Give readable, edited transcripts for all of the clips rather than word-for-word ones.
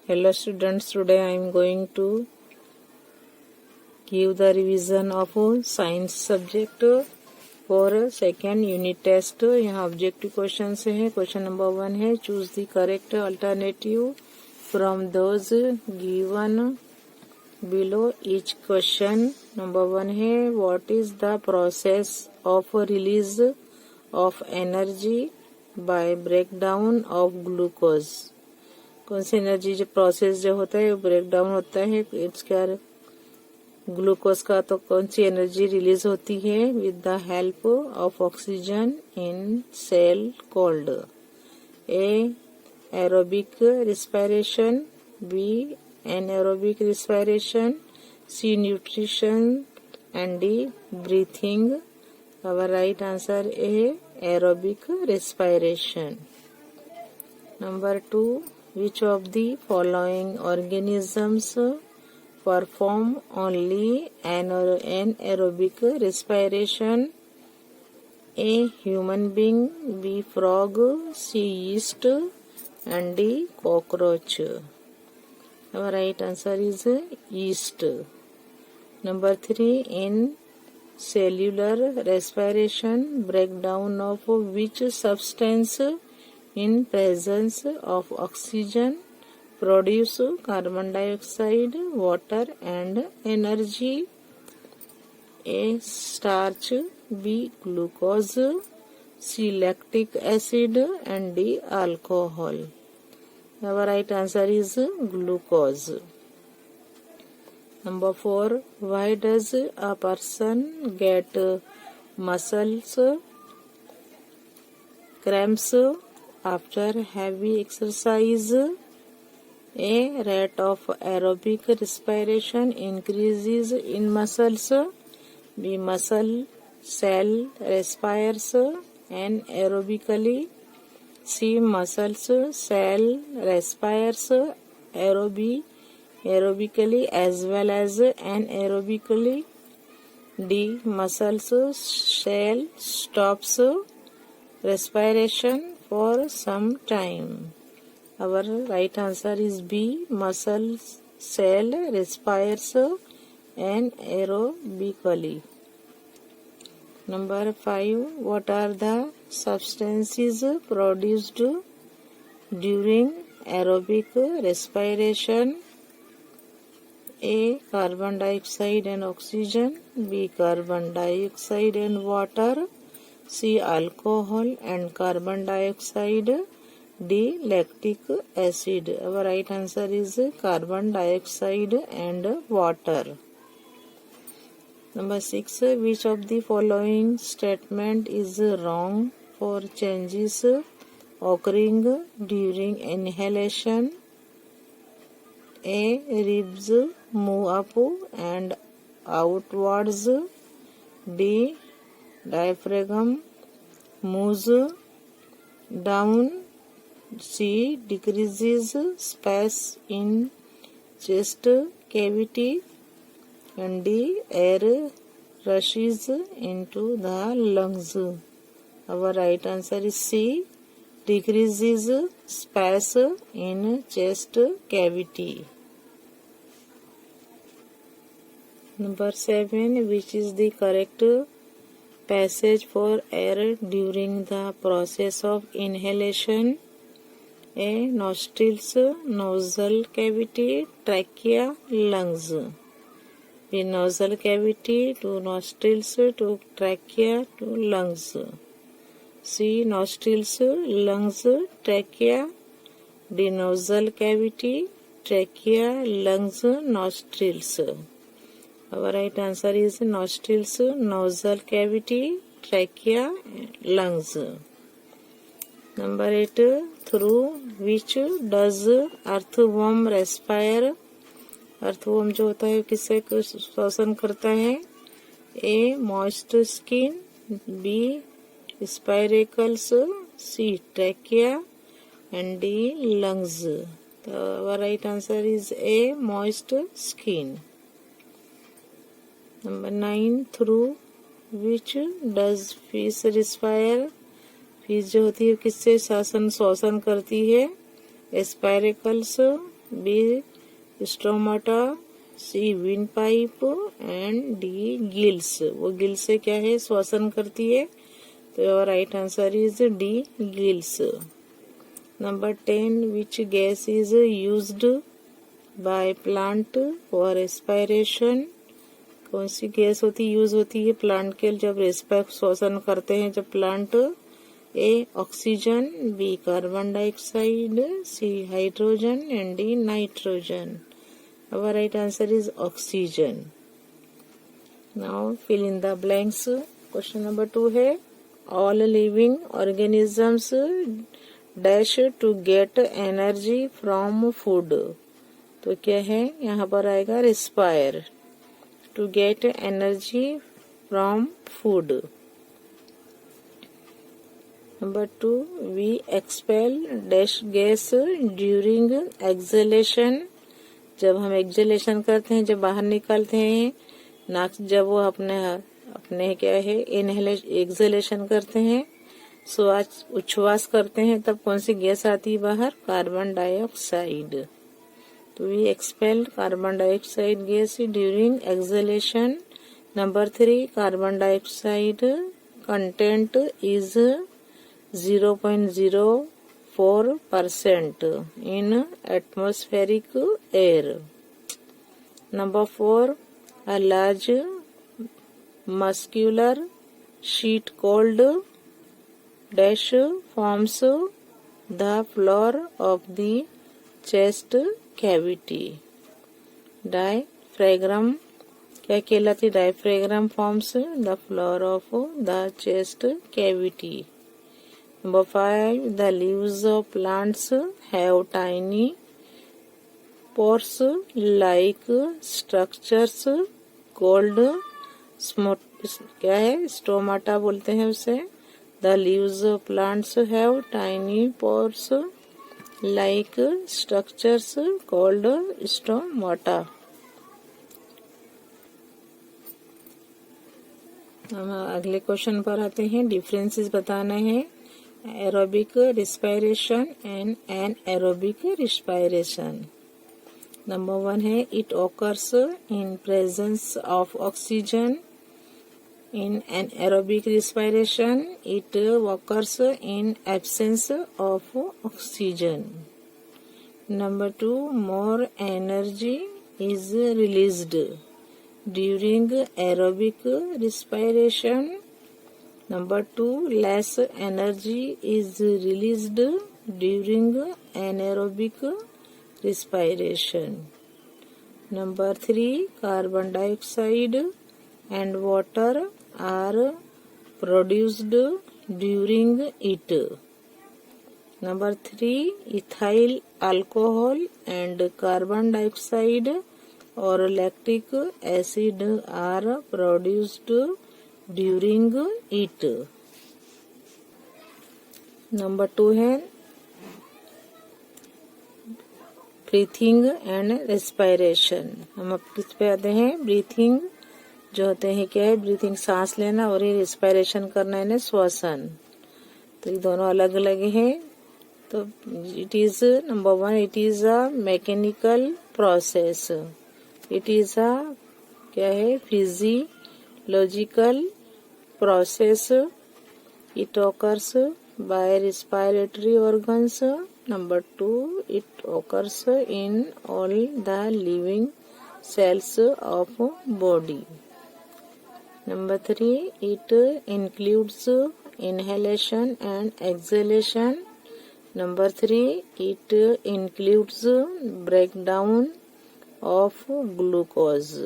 Hello students, today I am going to give the revision of science subject for second unit test. यहाँ objective question से है. Question number 1 है, choose the correct alternative from those given below. Each question number 1 है, what is the process of release of energy by breakdown of glucose. कौन सी energy जो process जो होता है वो ब्रेक डाउन होता है इसका ग्लूकोज का, तो कौन सी एनर्जी रिलीज होती है with the help of oxygen in cell called. A aerobic respiration, B anaerobic respiration, C nutrition and D breathing. Our right answer A aerobic respiration. Number 2, which of the following organisms perform only anaerobic respiration? A human being, B frog, C yeast and D cockroach. Our right answer is yeast. Number 3, in cellular respiration, breakdown of which substance in presence of oxygen produce carbon dioxide, water and energy? A starch, B glucose, C lactic acid and D alcohol. Our right answer is glucose. Number 4, why does a person get muscles cramps after heavy exercise? A rate of aerobic respiration increases in muscles. B muscle cell respires anaerobically. C muscles cell respires aerobically as well as anaerobically. D muscles cell stops respiration for some time. Our right answer is B, muscle cell respires anaerobically. Number 5, what are the substances produced during aerobic respiration? A carbon dioxide and oxygen, B carbon dioxide and water, C alcohol and carbon dioxide, D lactic acid. Our right answer is carbon dioxide and water. Number 6, which of the following statement is wrong for changes occurring during inhalation? A ribs move up and outwards. D diaphragm moves down. C decreases space in chest cavity and D air rushes into the lungs. Our right answer is C, decreases space in chest cavity. Number 7, which is the correct passage for air during the process of inhalation? A nostrils, nostril cavity, trachea, lungs. B nostril cavity to nostrils to trachea to lungs. C nostrils, lungs, trachea. D nostril cavity, trachea, lungs, nostrils. Our right answer is nostrils, nostril cavity, trachea, lungs. Number 8, through which does earthworm respire? Earthworm जो होता है किससे श्वसन करता है? A moist skin, B spiracles, C trachea and D lungs. Our right answer is A moist skin. Number 9, through which does fish respire? Fish जो होती है किससे श्वसन करती है? Spiracles, B. Stomata, C. windpipe and D. gills. वो गिल से क्या है, श्वसन करती है, तो right answer is D. gills. Number 10. Which gas is used by plant for respiration? कौन सी गैस यूज होती है प्लांट के जब श्वसन करते हैं जब plant? A. Oxygen, B. Carbon dioxide, C. Hydrogen and D. Nitrogen. Our right answer is oxygen. Now fill in the blanks. Question number 2 है all living organisms dash to get energy from food. तो क्या है यहाँ पर आएगा respire to get energy from food. Number 2 we expel dash gas during exhalation. जब हम exhalation करते हैं, जब बाहर निकालते हैं नाक, जब वो अपने क्या है एक्सहेलेशन करते हैं, उच्छ्वास करते हैं, तब कौन सी गैस आती है बाहर? Carbon dioxide. तो we expel carbon dioxide gas during exhalation. Number 3 carbon dioxide content is 0.04% in atmospheric air. Number 4 a large muscular sheet called dash forms the floor of the chest cavity. Diaphragm क्या कहलाती? diaphragm forms the floor of the chest cavity. Number 5 the leaves of plants have tiny pores like structures called क्या है? Stomata बोलते हैं उसे. The leaves of plants have tiny pores like structures called stomata. हम अगले question पर आते हैं. डिफरेंसेस बताना है aerobic respiration and anaerobic respiration. Number 1 है it occurs in presence of oxygen. In anaerobic respiration it occurs in absence of oxygen. Number 2 more energy is released during aerobic respiration. Number 2 less energy is released during anaerobic respiration. Number 3 carbon dioxide and water are produced during it. Number 3 ethyl alcohol and carbon dioxide or lactic acid are produced during it. Number 2 है breathing and respiration. हम अब किस पे आते हैं? Breathing जो होते हैं क्या है? ब्रीथिंग सांस लेना और ये रेस्पिरेशन करना है श्वसन. तो ये दोनों अलग अलग हैं. तो it is number 1 it is a mechanical process. It is a क्या है? Physiological process. It occurs by respiratory organs. Number 2 it occurs in all the living cells of body. Number 3 it includes inhalation and exhalation. Number 3 it includes breakdown of glucose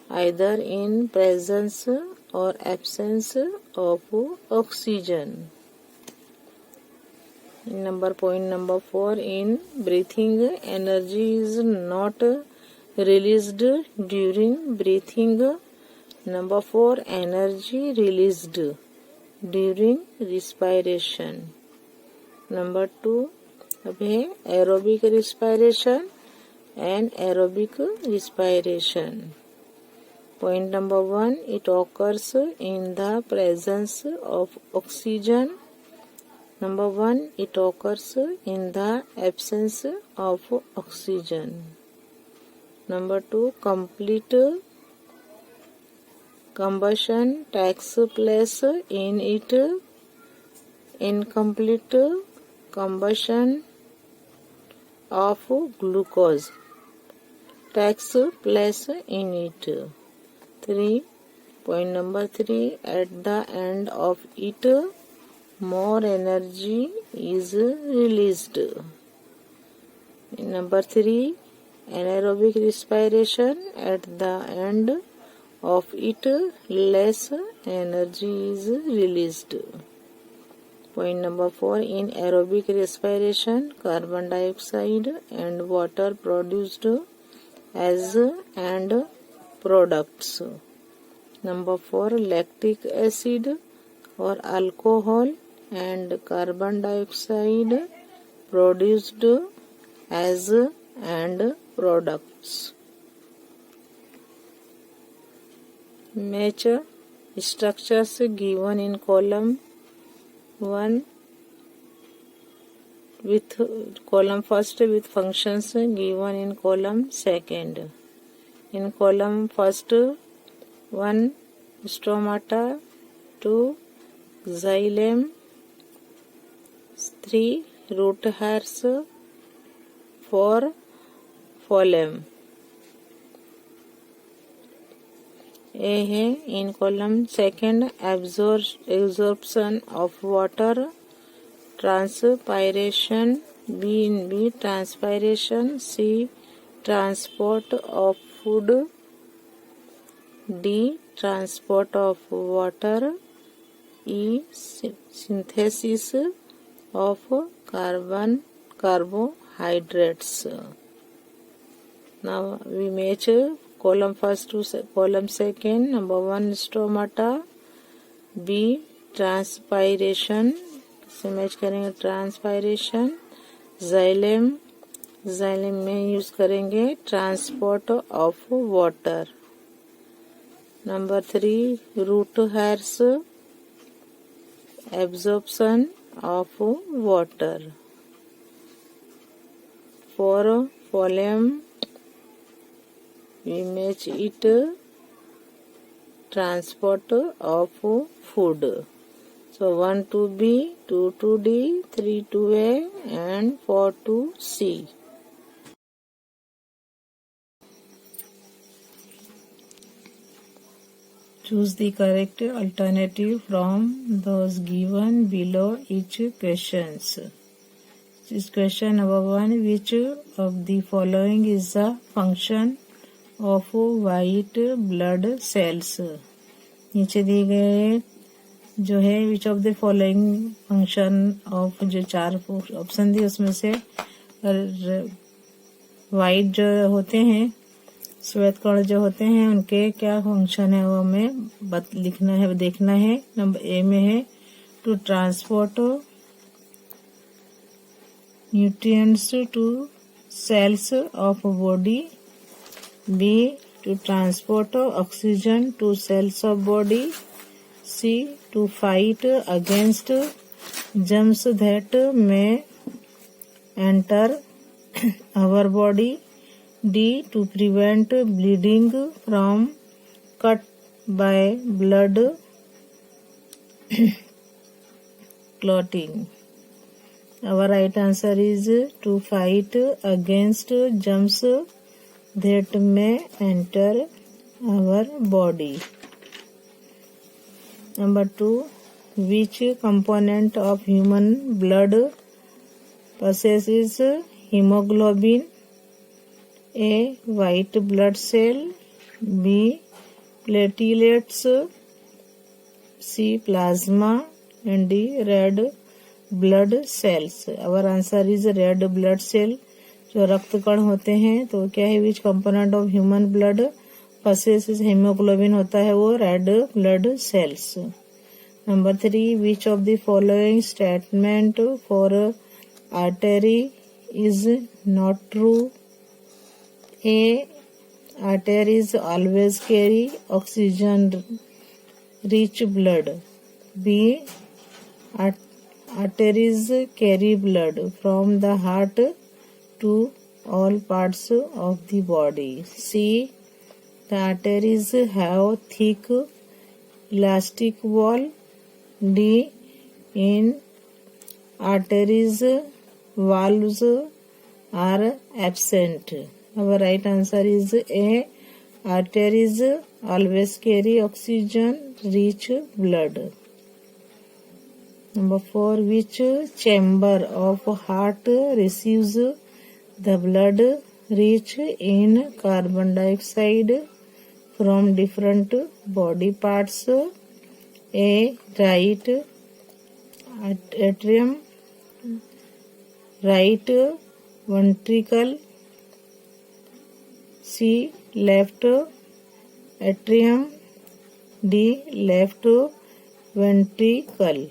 either in presence or absence of oxygen. Point number 4 in breathing energy is not released during breathing. Number 4 energy released during respiration. Number 2 अब है aerobic respiration and aerobic respiration. Point number 1 it occurs in the presence of oxygen. Number 1, it occurs in the absence of oxygen. Number 2, complete combustion takes place in it. Incomplete combustion of glucose takes place in it. 3. Point number 3, at the end of it, more energy is released. Number 3, anaerobic respiration, at the end of it, less energy is released. Point number 4, in aerobic respiration, carbon dioxide and water produced as end products. Number 4, lactic acid or alcohol and carbon dioxide produced as end products. Match structures given in column 1 with column first with functions given in column second. In column first, 1 stomata, 2 xylem, 3 root hairs, 4 phloem. A है in column second, absorption of water, transpiration, B in B, transpiration, C transport of food, D transport of water, E synthesis of carbohydrates. Now we match column first to column second. Number 1 stomata, B transpiration, से match करेंगे transpiration. Xylem में use करेंगे transport of water. Number 3 root hairs, absorption of water. 4 phloem, we match it transport of food. So 1 to B, 2 to D, 3 to A and 4 to C. Choose the correct alternative from those given below each questions. This question number 1, which of the following is the function of white blood cells? नीचे दिए गए जो है which of the following function of, जो 4 option दिए उसमें से white जो होते हैं, श्वेत कण जो होते हैं, उनके क्या फंक्शन है वो हमें लिखना है, देखना है. नंबर ए में है to transport nutrients to cells of body, B to transport oxygen to cells of body, C to fight against germs that may enter our body, D to prevent bleeding from cut by blood clotting. Our right answer is to fight against germs that may enter our body. Number 2, which component of human blood possesses hemoglobin? A white blood cell, B platelets, C plasma and D red blood cells. Our answer is red blood cell. जो रक्त कण होते हैं तो क्या है, which component of human blood possesses hemoglobin होता है वो red blood cells. Number 3, which of the following statement for artery is not true? A arteries always carry oxygen rich blood, B arteries carry blood from the heart to all parts of the body. C. The arteries have thick elastic wall. D. In arteries, valves are absent. Our right answer is A. Arteries always carry oxygen-rich blood. Number 4. Which chamber of heart receives the blood rich in carbon dioxide from different body parts? A. Right atrium, right ventricle. C. Left atrium. D. Left ventricle.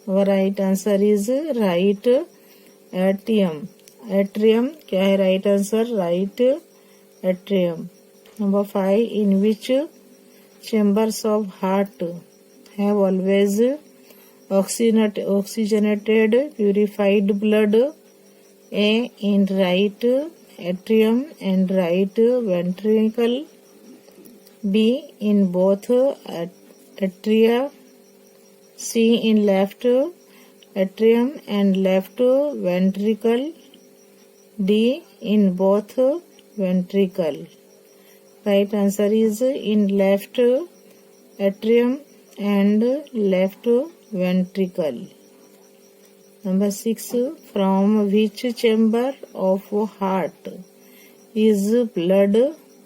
Our right answer is right atrium. Atrium क्या है right answer? Right atrium. Number 5. In which chambers of heart have always oxygenated purified blood? A. In right atrium and right ventricle. B. In both atria. C. In left atrium and left ventricle. D. In both ventricle. Right answer is in left atrium and left ventricle. Number 6. From which chamber of heart is blood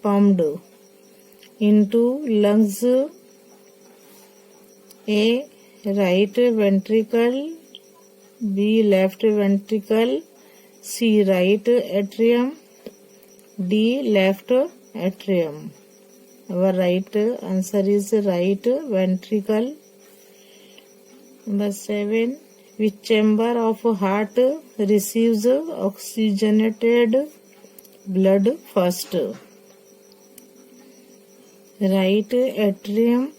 pumped into lungs? A. Right ventricle. B. Left ventricle. C. Right atrium. D. Left atrium. Our right answer is right ventricle. Number 7. Which chamber of heart receives oxygenated blood first? Right atrium,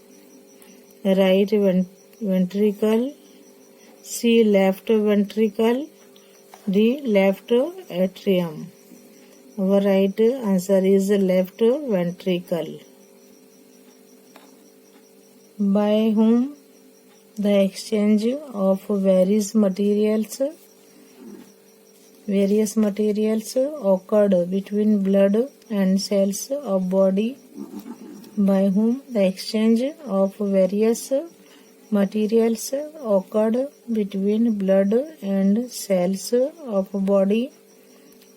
right ventricle. C. Left ventricle. D. Left atrium. Our right answer is left ventricle. By whom the exchange of various materials occurred between blood and cells of body? By whom the exchange of various materials occurred between blood and cells of body?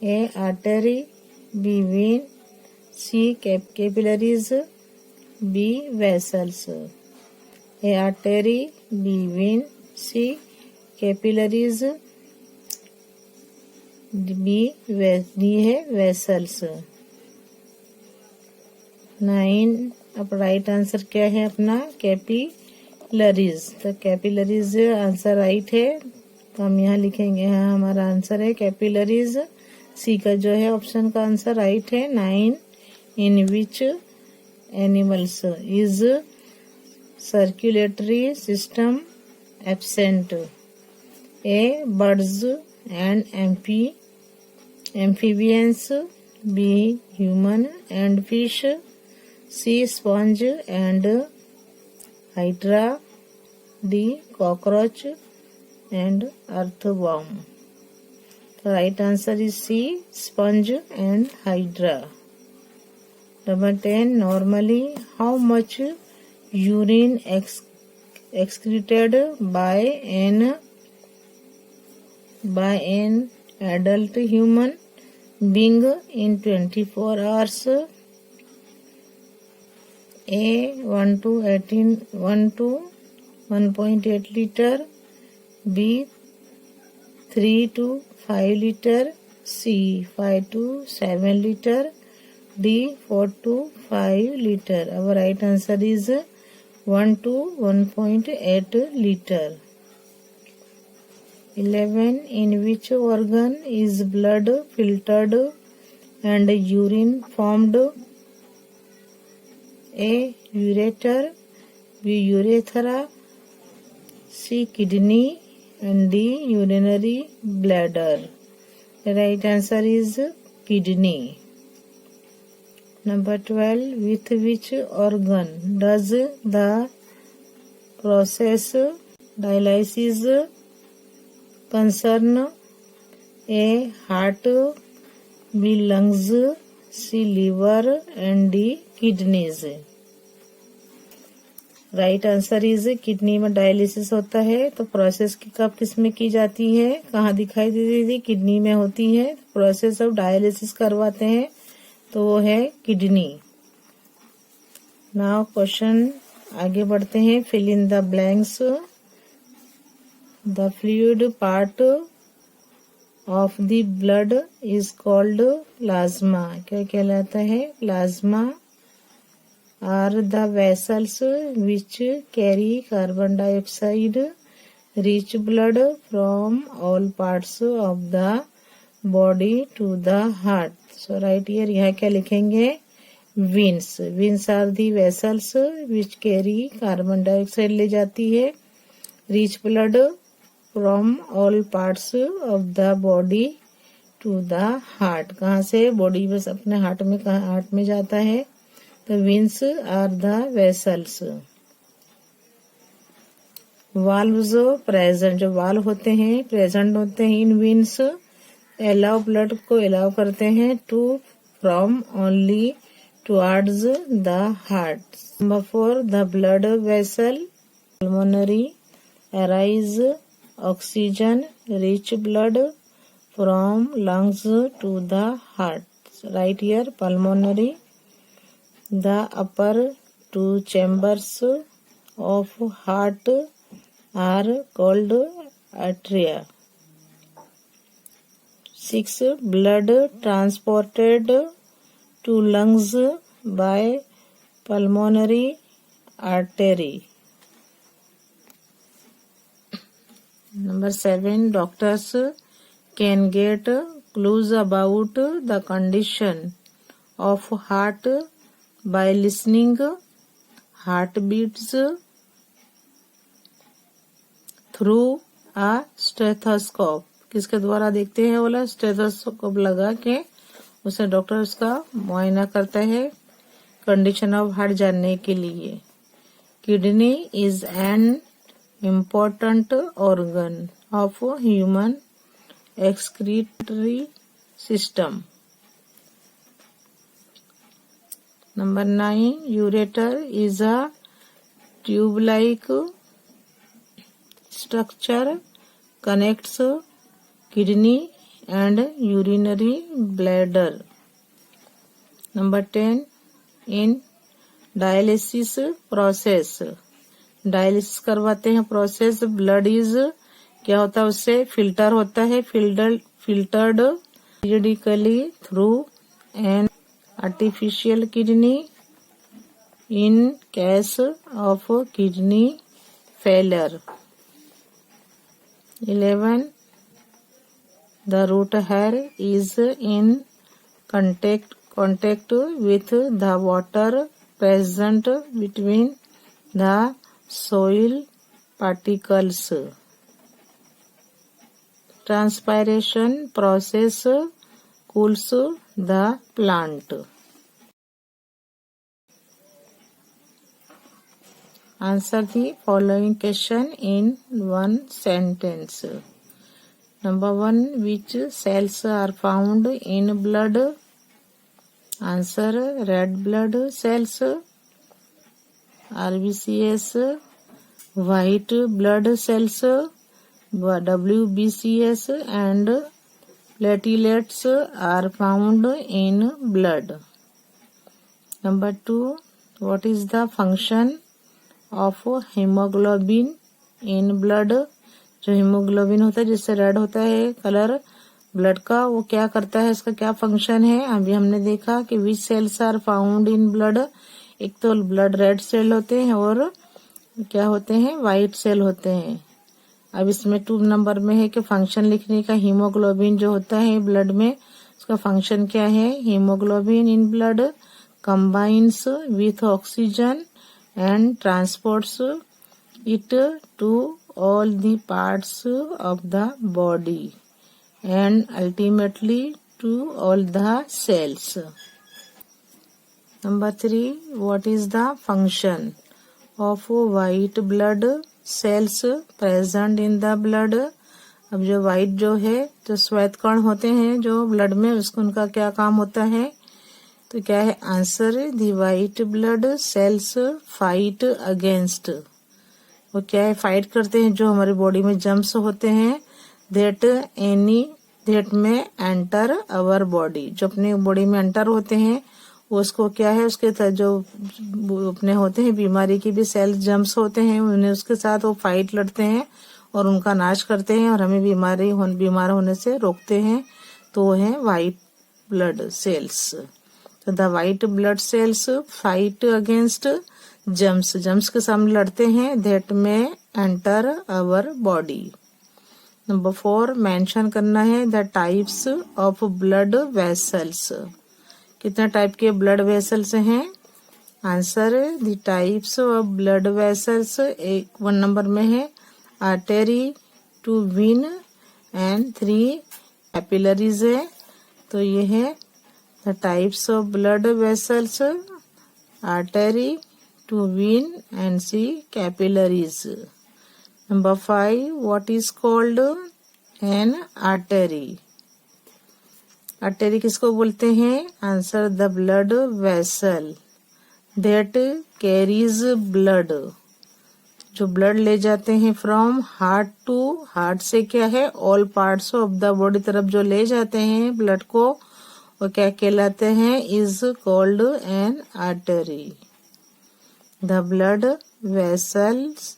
A. Artery. B. Vein. C. Capillaries. B. Vessels. A. Artery. B. Vein. C. Capillaries. D है vessels. 9. अब right answer क्या है अपना? Capillaries. तो capillaries answer right है, तो हम यहाँ लिखेंगे हाँ हमारा आंसर है कैपिलरीज. सी का जो है ऑप्शन का आंसर राइट है. 9. In which animals is circulatory system absent? A. Birds and amphibians. B. Human and fish. C. Sponge and hydra. D. Cockroach and earthworm. The right answer is C. Sponge and hydra. Number 10. Normally, how much urine excreted by an adult human being in 24 hours? A. 1 to 1.8 liter. B. 3 to 5 liter. C. 5 to 7 liter. D. 4 to 5 liter. Our right answer is 1 to 1.8 liter. 11. In which organ is blood filtered and urine formed? A. Ureter. B. Urethra. C. Kidney and D. urinary bladder. The right answer is kidney. Number 12. With which organ does the process dialysis concern? A. Heart, B. lungs, C. liver and D. kidneys. Right answer is kidney में dialysis होता है। तो process कब किस में की जाती है, कहाँ दिखाई देती थी, किडनी में होती है। प्रोसेस ऑफ डायलिसिस करवाते हैं तो वो है किडनी। नाउ क्वेश्चन आगे बढ़ते हैं। Fill in the blanks. The fluid part of the blood is called plasma. क्या कहलाता है? Plasma. Are the vessels which carry carbon dioxide rich blood from all parts of the body to the heart? So right here यहाँ क्या लिखेंगे? Veins. Veins are the vessels which carry carbon dioxide ले जाती है rich blood from all parts of the body to the heart. कहाँ से? Body में, अपने हार्ट में जाता है। तो veins are the vessels. Valves present, जो वाल्व होते हैं प्रेजेंट होते हैं इन veins, अलाउ ब्लड को अलाउ करते हैं to from only towards the heart. Number 4. The blood vessel pulmonary arise oxygen rich blood from lungs to the heart. Right here pulmonary. The upper two chambers of heart are called atria. 6. Blood transported to lungs by pulmonary artery. Number 7. Doctors can get clues about the condition of heart by listening heartbeats through a stethoscope. किसके द्वारा देखते हैं? बोला stethoscope लगा के उसे doctor उसका मुआयना करता है कंडीशन ऑफ हार्ट जानने के लिए। Kidney is an important organ of human excretory system. Number 9. Ureter is a tube-like structure connects kidney and urinary bladder. Number 10. In dialysis process, dialysis करवाते हैं प्रोसेस, ब्लड इज क्या होता है? उससे filter होता है, filtered periodically through an artificial kidney in case of kidney failure. 11. The root hair is in contact with the water present between the soil particles. Transpiration process cools the plant. Answer the following question in one sentence. Number 1. Which cells are found in blood? Answer: red blood cells, RBCs, white blood cells, WBCs, and platelets are found in blood. Number 2. What is the function of hemoglobin in blood? जो haemoglobin होता है जिससे red होता है colour blood का, वो क्या करता है, इसका क्या फंक्शन है? अभी हमने देखा कि which cells are found in blood. एक तो ब्लड रेड सेल होते हैं और क्या होते हैं, व्हाइट सेल होते हैं। अब इसमें 2 नंबर में है कि फंक्शन लिखने का। हीमोग्लोबिन जो होता है ब्लड में, उसका फंक्शन क्या है? Haemoglobin in blood combines with oxygen and transports it to all the parts of the body and ultimately to all the cells. Number 3, what is the function of white blood cells present in the blood? अब जो white जो है जो श्वेत कण होते हैं जो ब्लड में, उसको उनका क्या काम होता है? तो क्या है answer? The white blood cells fight against, वो क्या है फाइट करते हैं जो हमारी बॉडी में जम्स होते हैं दैट में एंटर अवर बॉडी, जो अपने बॉडी में एंटर होते हैं वो उसको क्या है उसके जो अपने होते हैं बीमारी की भी सेल्स जम्स होते हैं उन्हें उसके साथ वो फाइट लड़ते हैं और उनका नाश करते हैं और हमें बीमार होने से रोकते हैं। तो वो है वाइट ब्लड सेल्स। तो the white blood cells fight against germs के सामने लड़ते हैं दैट में enter our body. Number 4 mention करना है the types of blood vessels. कितने टाइप के ब्लड वेसल्स हैं? Answer the types of blood vessels 1 number में है आर्टरी, 2 वेन एंड 3 कैपिलरीज है। तो ये है the types of blood vessels, artery, 2 when and 3 capillaries. Number 5, what is called an artery? Artery किसको बोलते हैं? Answer the blood vessel that carries blood, जो ब्लड ले जाते हैं फ्रॉम हार्ट टू, हार्ट से क्या है all parts of the body तरफ जो ले जाते हैं ब्लड को, वो क्या कहलाते हैं? Is called an artery. The blood vessels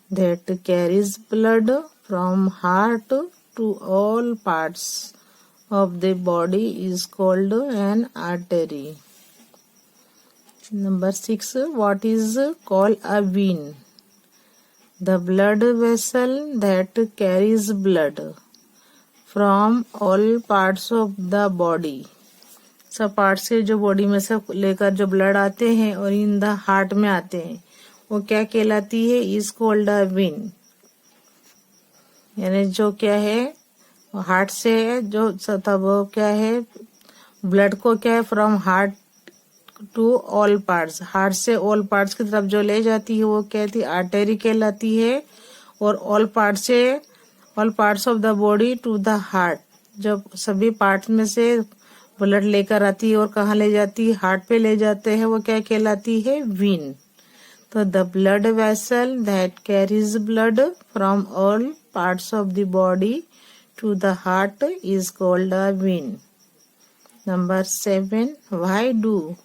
that carries blood from heart to all parts of the body is called an artery. Number 6, what is called a vein? The blood vessel that carries blood from all parts of the body. सब part से जो body में से लेकर जो blood आते हैं और इन द हार्ट में आते हैं वो क्या कहलाती है? Is called a when. यानी जो क्या है हार्ट से जो तब क्या है ब्लड को क्या है from heart to all parts, heart से ऑल पार्ट्स की तरफ जो ले जाती है वो कहती आर्टरी कहलाती है। और all parts of the body to the heart, जब सभी पार्ट्स में से ब्लड लेकर आती है और कहाँ ले जाती है? हार्ट पे ले जाते हैं, वो क्या कहलाती है? वेन। तो the blood vessel that carries blood from all parts of the body to the heart is called a vein. Number 7, why do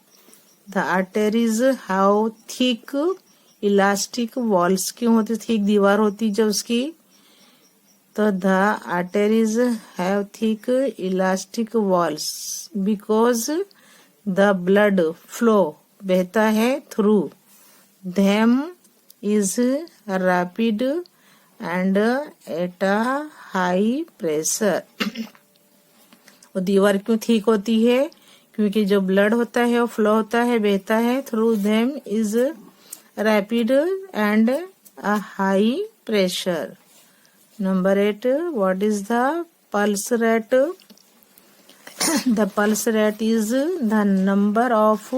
the arteries have thick elastic walls? क्यों होती थिक दीवार होती जो उसकी? तो the arteries have thick elastic walls because the blood flow बहता है through them is rapid and at a high pressure। वो दीवार क्यों ठीक होती है? क्योंकि जो ब्लड होता है वो फ्लो होता है बहता है through them is rapid and a high pressure। Number 8, what is the pulse rate? The pulse rate is the number of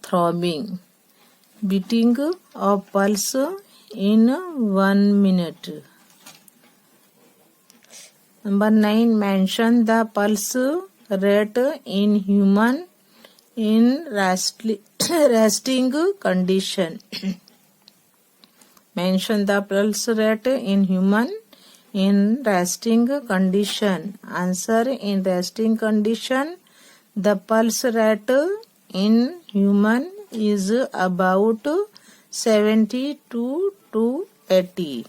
throbbing beating of pulse in 1 minute। Number 9, mention the pulse rate in human in resting condition। Mention the pulse rate in human in resting condition। Answer, in resting condition the pulse rate in human is about 72 to 80।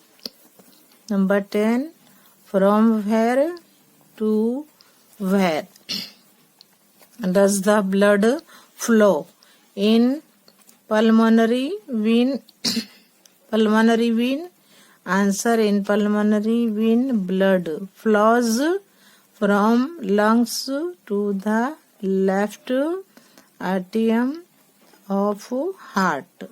Number 10, from where to where does the blood flow? In pulmonary vein। Pulmonary vein। Answer, in pulmonary vein blood flows from lungs to the left atrium of heart।